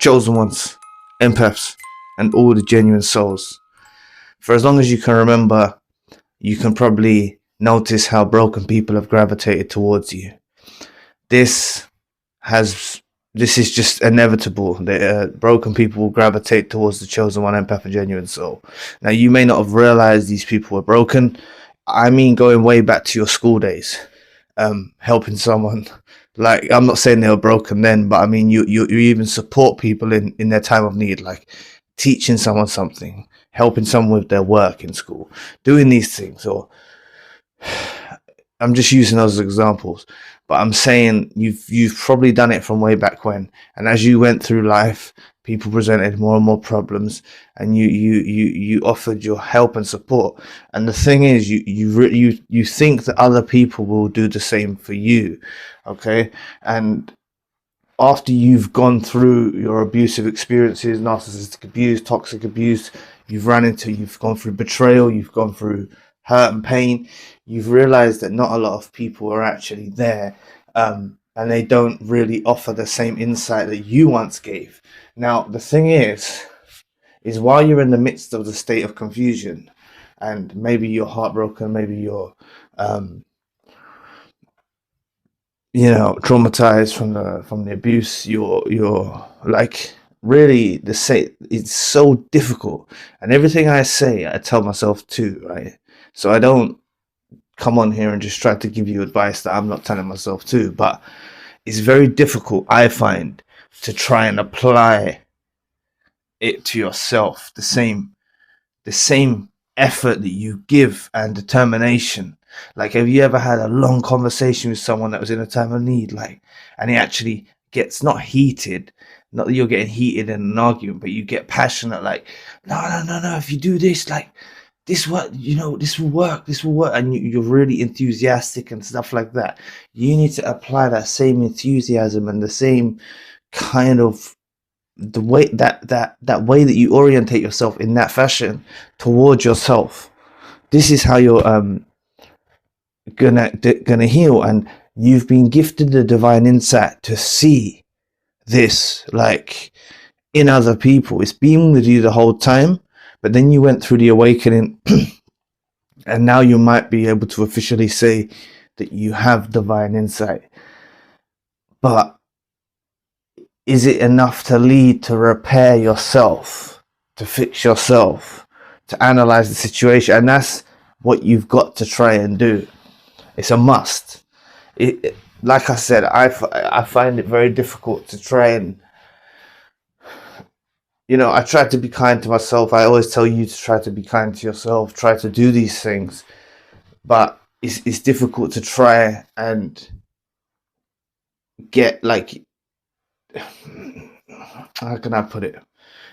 chosen ones, empaths, and all the genuine souls. For as long as you can remember, you can probably notice how broken people have gravitated towards you. This is just inevitable. Broken people will gravitate towards the chosen one, empath, and genuine soul. Now, you may not have realized these people were broken. I mean, going way back to your school days, helping someone. Like, I'm not saying they were broken then, but I mean, you even support people in their time of need, like teaching someone something, helping someone with their work in school, doing these things. Or I'm just using those as examples, but I'm saying you've probably done it from way back when. And as you went through life, people presented more and more problems, and you offered your help and support. And the thing is, you think that other people will do the same for you, okay? And after you've gone through your abusive experiences, narcissistic abuse, toxic abuse, you've gone through betrayal, you've gone through hurt and pain, you've realized that not a lot of people are actually there, and they don't really offer the same insight that you once gave. Now, the thing is while you're in the midst of the state of confusion, and maybe you're heartbroken, maybe you're traumatized from the abuse, you're like, really, it's so difficult. And everything I say, I tell myself too, right? So I don't come on here and just try to give you advice that I'm not telling myself too. But it's very difficult, I find, to try and apply it to yourself. The same effort that you give and determination. Like, have you ever had a long conversation with someone that was in a time of need, like, and it actually gets not heated, not that you're getting heated in an argument, but you get passionate, like, no, if you do this, like, this will work, and you're really enthusiastic and stuff like that. You need to apply that same enthusiasm and the same kind of the way that way that you orientate yourself in that fashion towards yourself. This is how you're gonna heal. And you've been gifted the divine insight to see this, like, in other people. It's been with you the whole time, but then you went through the awakening and now you might be able to officially say that you have divine insight. But is it enough to lead to repair yourself, to fix yourself, to analyze the situation? And that's what you've got to try and do. It's a must. Like I said, I find it very difficult to try and, I try to be kind to myself. I always tell you to try to be kind to yourself, try to do these things. But it's difficult to try and get, like, how can I put it?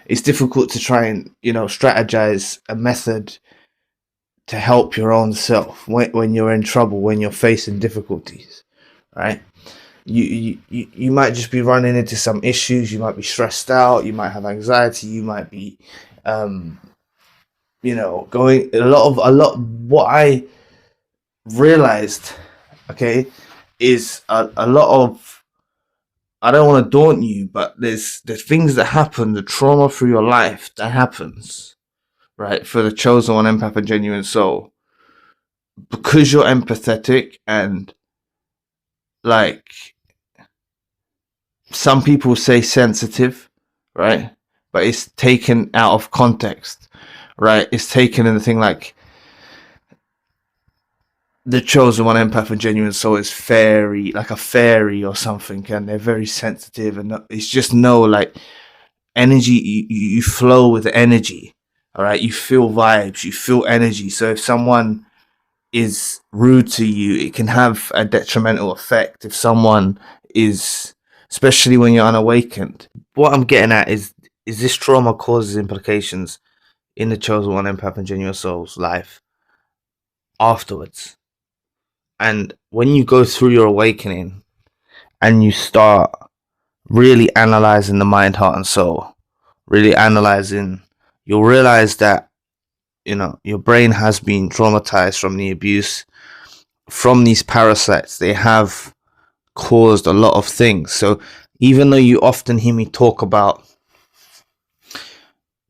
It's difficult to try and, strategize a method to help your own self when you're in trouble, when you're facing difficulties, right? You might just be running into some issues. You might be stressed out. You might have anxiety. You might be, going a lot. What I realized, okay, is a lot of, I don't want to daunt you, but there's things that happen, the trauma through your life that happens, right, for the chosen one, empath, and genuine soul, because you're empathetic. And, like, some people say sensitive, right, but it's taken out of context, right? It's taken in the thing, like, the chosen one, empath, and genuine soul is like a fairy or something, and they're very sensitive, and it's just like, energy. You flow with energy, all right? You feel vibes, you feel energy. So if someone is rude to you, it can have a detrimental effect. If someone is, especially when you're unawakened. What I'm getting at is this trauma causes implications in the chosen one, empath, and genuine soul's life afterwards. And when you go through your awakening and you start really analyzing the mind, heart, and soul, really analyzing, you'll realize that, your brain has been traumatized from the abuse, from these parasites. They have caused a lot of things. So even though you often hear me talk about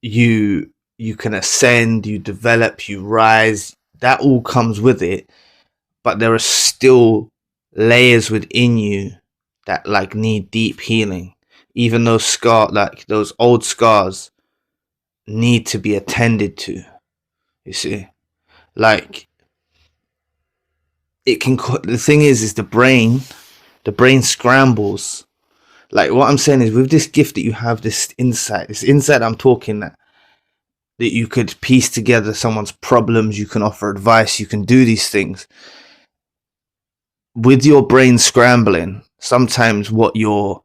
you can ascend, you develop, you rise. That all comes with it, but there are still layers within you that like need deep healing. Even those those old scars need to be attended to. You see, like the thing is the brain scrambles. Like what I'm saying is, with this gift that you have, this insight I'm talking, that you could piece together someone's problems, you can offer advice, you can do these things. With your brain scrambling, sometimes what you're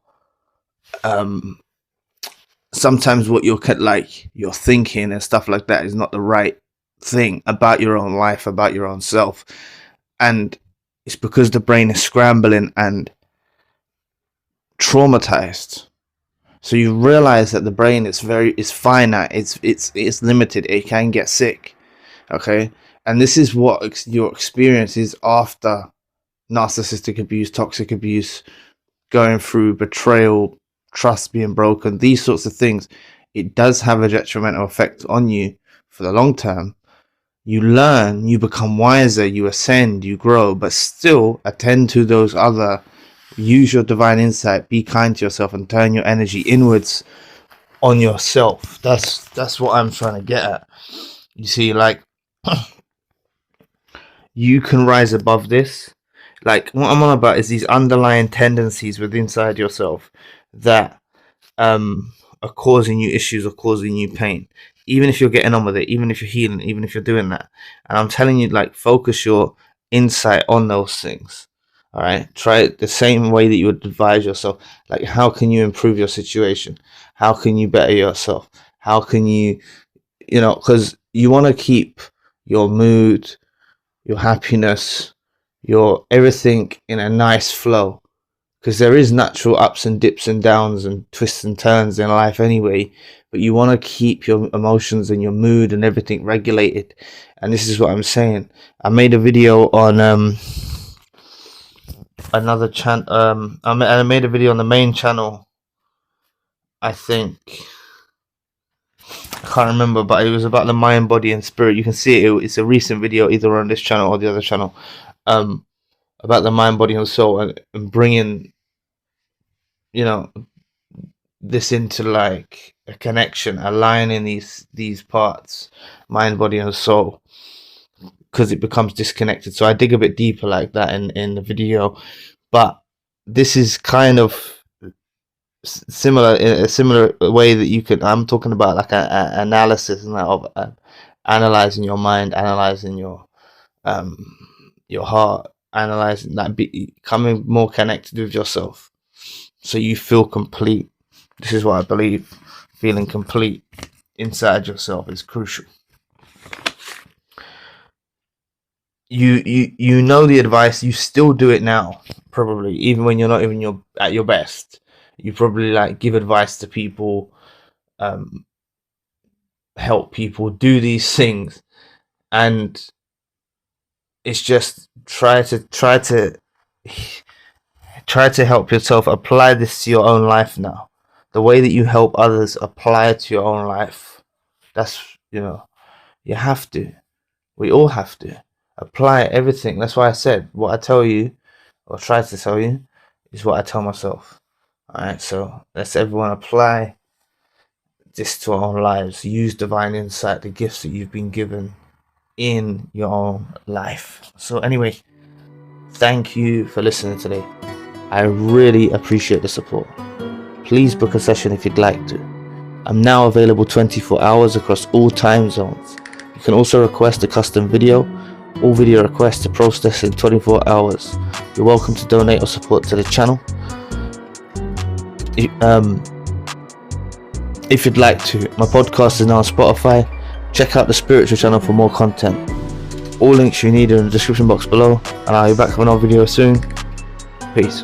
you're thinking and stuff like that is not the right thing about your own life, about your own self. And it's because the brain is scrambling and traumatized. So you realize that the brain is finite, it's limited, it can get sick. Okay, and this is what your experience is after narcissistic abuse, toxic abuse, going through betrayal, trust being broken, these sorts of things. It does have a detrimental effect on you for the long term. You learn, you become wiser, you ascend, you grow, but still attend to those other. Use your divine insight, be kind to yourself, and turn your energy inwards on yourself. That's what I'm trying to get at. You see, like, you can rise above this. Like, what I'm on about is these underlying tendencies within inside yourself that are causing you issues or causing you pain. Even if you're getting on with it, even if you're healing, even if you're doing that. And I'm telling you, like, focus your insight on those things. All right, try it the same way that you would advise yourself. Like, how can you improve your situation? How can you better yourself? How can you, because you want to keep your mood, your happiness, your everything in a nice flow. Because there is natural ups and dips and downs and twists and turns in life anyway. But you want to keep your emotions and your mood and everything regulated. And this is what I'm saying. I made a video on another channel. I made a video on the main channel. I think I can't remember, but it was about the mind, body, and spirit. You can see it's a recent video, either on this channel or the other channel, about the mind, body, and soul, and bringing this into like a connection, aligning these parts, mind, body, and soul, because it becomes disconnected. So I dig a bit deeper like that in the video, but this is kind of similar, in a similar way that you could. I'm talking about like an analysis of analyzing your mind, analyzing your heart, analyzing that, becoming more connected with yourself, so you feel complete. This is what I believe. Feeling complete inside yourself is crucial. You know the advice, you still do it now, probably, even when you're not even at your best. You probably like give advice to people, help people do these things, and it's just try to help yourself. Apply this to your own life now. The way that you help others, apply it to your own life. That's, you have to. We all have to apply everything. That's why I said what I tell you, or try to tell you, is what I tell myself. Alright, so let's everyone apply this to our own lives. Use divine insight, the gifts that you've been given in your own life. So anyway, thank you for listening today. I really appreciate the support. Please book a session if you'd like to. I'm now available 24 hours across all time zones. You can also request a custom video. All video requests are processed in 24 hours. You're welcome to donate or support to the channel. If you'd like to, my podcast is now on Spotify. Check out the spiritual channel for more content. All links you need are in the description box below, and I'll be back with another video soon. Peace.